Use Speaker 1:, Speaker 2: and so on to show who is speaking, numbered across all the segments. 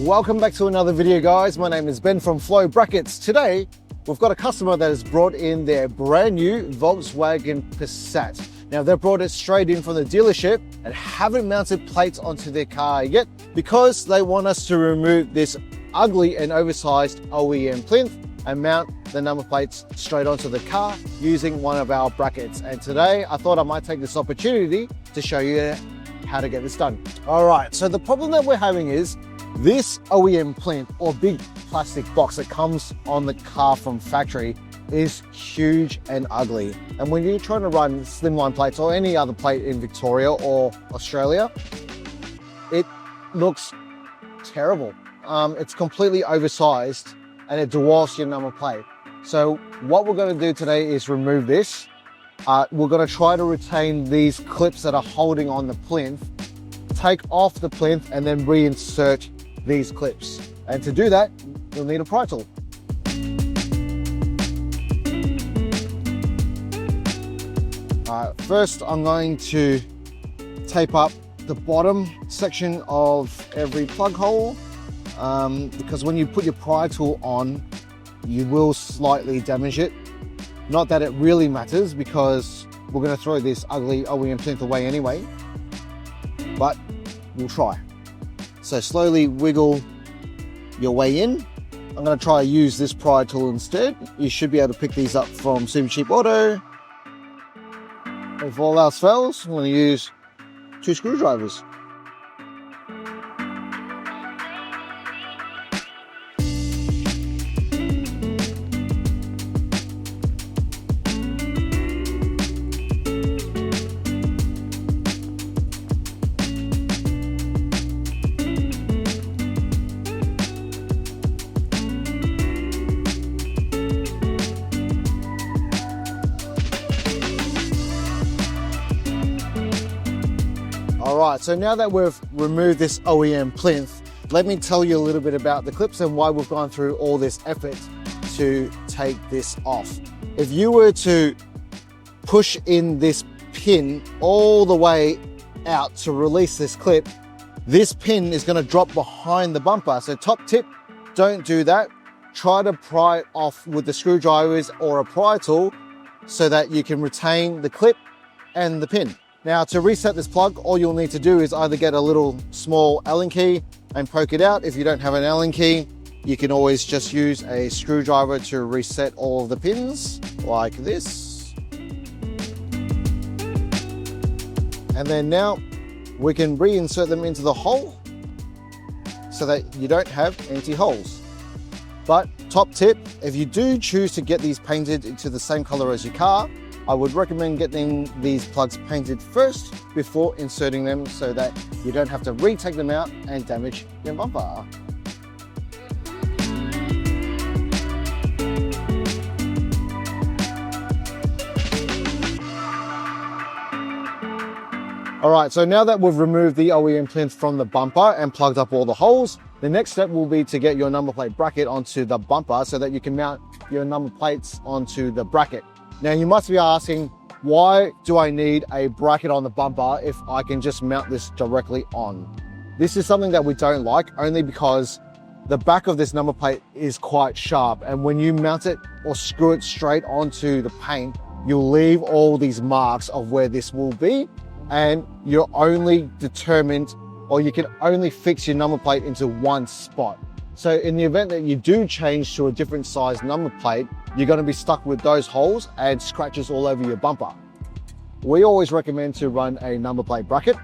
Speaker 1: Welcome back to another video, guys. My name is Ben from Flow Brackets. Today, we've got a customer that has brought in their brand new Volkswagen Passat. Now, they've brought it straight in from the dealership and haven't mounted plates onto their car yet because they want us to remove this ugly and oversized OEM plinth and mount the number plates straight onto the car using one of our brackets. And today, I thought I might take this opportunity to show you how to get this done. All right, so the problem that we're having is this OEM plinth or big plastic box that comes on the car from factory is huge and ugly. And when you're trying to run slimline plates or any other plate in Victoria or Australia, it looks terrible. It's completely oversized and it dwarfs your number plate. So what we're going to do today is remove this. We're going to try to retain these clips that are holding on the plinth, take off the plinth and then reinsert these clips. And to do that, you'll need a pry tool. First, I'm going to tape up the bottom section of every plug hole because when you put your pry tool on, you will slightly damage it. Not that it really matters because we're going to throw this ugly OEM plinth away anyway, but we'll try. So slowly wiggle your way in. I'm going to try to use this pry tool instead. You should be able to pick these up from Super Cheap Auto. If all else fails, I'm going to use 2 screwdrivers. Alright, so now that we've removed this OEM plinth, let me tell you a little bit about the clips and why we've gone through all this effort to take this off. If you were to push in this pin all the way out to release this clip, this pin is going to drop behind the bumper. So top tip, don't do that. Try to pry it off with the screwdrivers or a pry tool so that you can retain the clip and the pin. Now, to reset this plug, all you'll need to do is either get a little small Allen key and poke it out. If you don't have an Allen key, you can always just use a screwdriver to reset all of the pins like this. And then now we can reinsert them into the hole so that you don't have empty holes. But top tip, if you do choose to get these painted into the same color as your car, I would recommend getting these plugs painted first before inserting them so that you don't have to retake them out and damage your bumper. Alright, so now that we've removed the OEM plinth from the bumper and plugged up all the holes, the next step will be to get your number plate bracket onto the bumper so that you can mount your number plates onto the bracket. Now you must be asking, why do I need a bracket on the bumper if I can just mount this directly on? This is something that we don't like only because the back of this number plate is quite sharp, and when you mount it or screw it straight onto the paint, you'll leave all these marks of where this will be, and you're only determined, or you can only fix your number plate into one spot. So in the event that you do change to a different size number plate, you're going to be stuck with those holes and scratches all over your bumper. We always recommend to run a number plate bracket.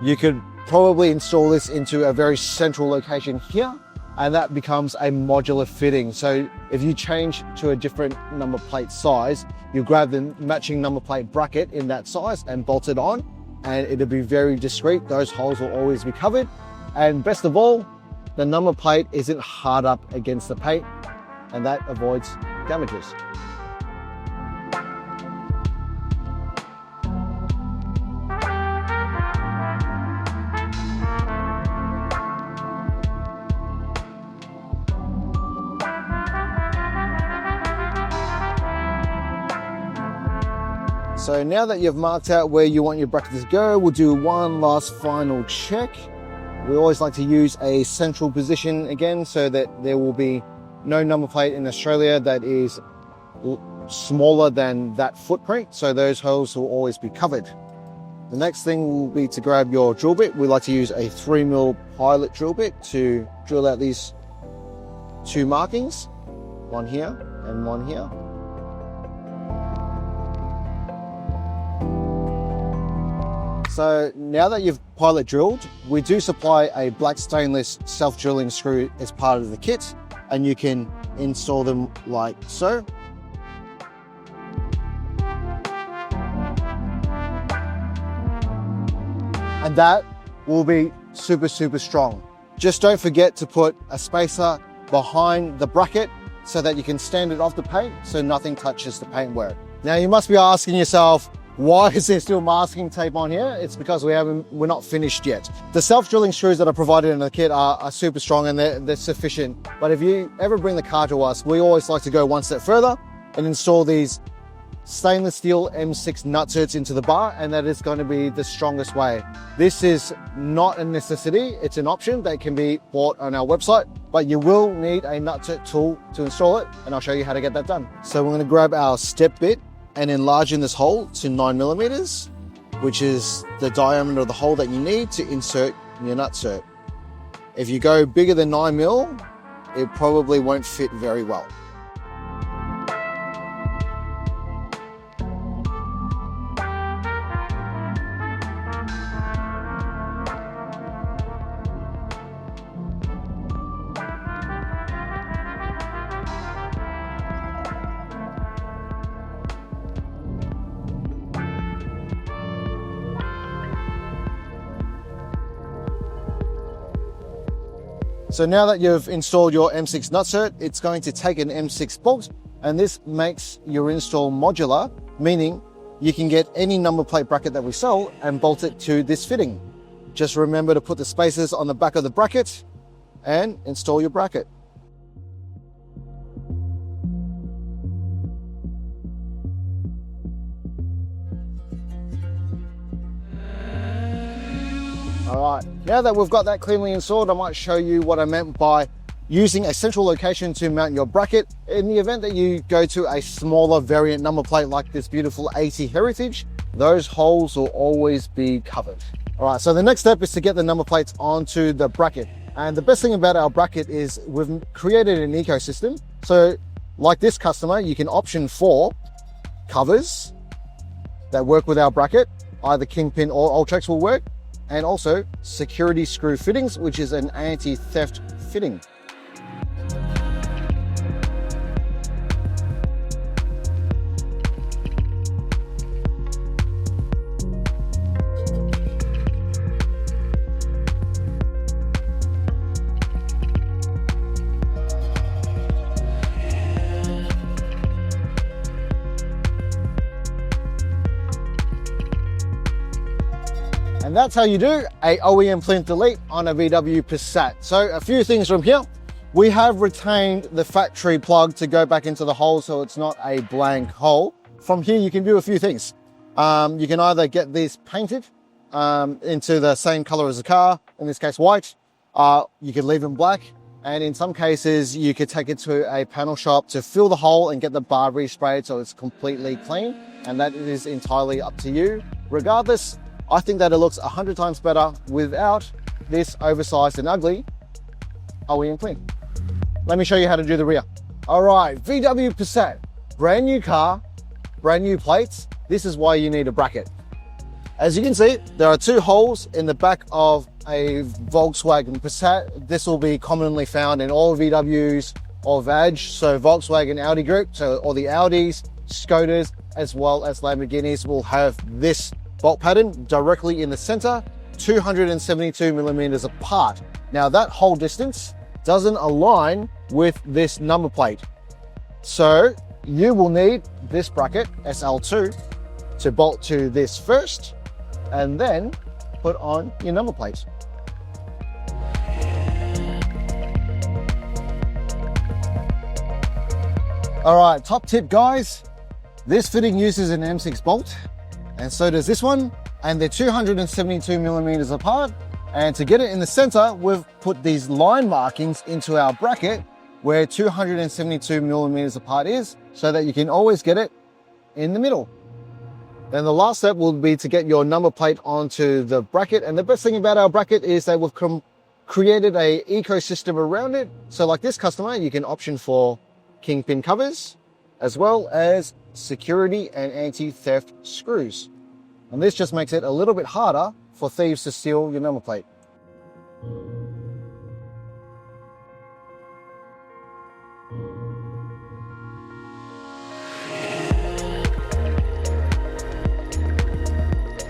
Speaker 1: You could probably install this into a very central location here, and that becomes a modular fitting. So if you change to a different number plate size, you grab the matching number plate bracket in that size and bolt it on, and it'll be very discreet. Those holes will always be covered. And best of all, the number plate isn't hard up against the paint, and that avoids damages. So now that you've marked out where you want your bracket to go, we'll do one last final check. We always like to use a central position again so that there will be no number plate in Australia that is smaller than that footprint, so those holes will always be covered. The next thing will be to grab your drill bit. We like to use a 3mm pilot drill bit to drill out these two markings, one here and one here. So now that you've pilot drilled, we do supply a black stainless self-drilling screw as part of the kit, and you can install them like so. And that will be super strong. Just don't forget to put a spacer behind the bracket so that you can stand it off the paint so nothing touches the paintwork. Now you must be asking yourself, why is there still masking tape on here? It's because we're not finished yet. The self-drilling screws that are provided in the kit are super strong and they're sufficient. But if you ever bring the car to us, we always like to go one step further and install these stainless steel M6 nutserts into the bar, and that is going to be the strongest way. This is not a necessity, it's an option that can be bought on our website, but you will need a nutsert tool to install it, and I'll show you how to get that done. So we're going to grab our step bit and enlarge in this hole to 9mm, which is the diameter of the hole that you need to insert your nutsert. If you go bigger than 9mm, it probably won't fit very well. So now that you've installed your M6 nutsert, it's going to take an M6 bolt, and this makes your install modular, meaning you can get any number plate bracket that we sell and bolt it to this fitting. Just remember to put the spacers on the back of the bracket and install your bracket. All right, now that we've got that cleanly installed, I might show you what I meant by using a central location to mount your bracket. In the event that you go to a smaller variant number plate like this beautiful 80 Heritage, those holes will always be covered. All right, so the next step is to get the number plates onto the bracket. And the best thing about our bracket is we've created an ecosystem. So like this customer, you can option for covers that work with our bracket, either Kingpin or Ultrex will work, and also security screw fittings, which is an anti-theft fitting. And that's how you do a OEM plinth delete on a VW Passat. So a few things from here. We have retained the factory plug to go back into the hole so it's not a blank hole. From here you can do a few things. You can either get these painted into the same color as the car, in this case white. You could leave them black, and in some cases you could take it to a panel shop to fill the hole and get the bar resprayed so it's completely clean, and that is entirely up to you. Regardless, I think that it looks 100 times better without this oversized and ugly OEM plinth. Let me show you how to do the rear. All right, VW Passat, brand new car, brand new plates. This is why you need a bracket. As you can see, there are two holes in the back of a Volkswagen Passat. This will be commonly found in all VWs or VAG, so Volkswagen Audi group, so all the Audis, Skodas, as well as Lamborghinis will have this bolt pattern directly in the center, 272 millimeters apart. Now that hole distance doesn't align with this number plate. So you will need this bracket, SL2, to bolt to this first, and then put on your number plate. All right, top tip guys, this fitting uses an M6 bolt, and so does this one, and they're 272 millimeters apart, And to get it in the center, we've put these line markings into our bracket where 272 millimeters apart is, so that you can always get it in the middle. Then the last step will be to get your number plate onto the bracket. And the best thing about our bracket is that we've created a ecosystem around it. So like this customer, you can option for kingpin covers, as well as security and anti-theft screws. And this just makes it a little bit harder for thieves to steal your number plate.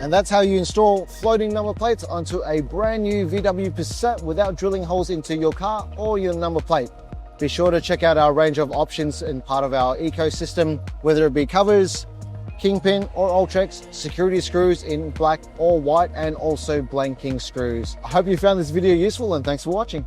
Speaker 1: And that's how you install floating number plates onto a brand new VW Passat without drilling holes into your car or your number plate. Be sure to check out our range of options in part of our ecosystem, whether it be covers, kingpin or Ultrex, security screws in black or white, and also blanking screws. I hope you found this video useful, and thanks for watching.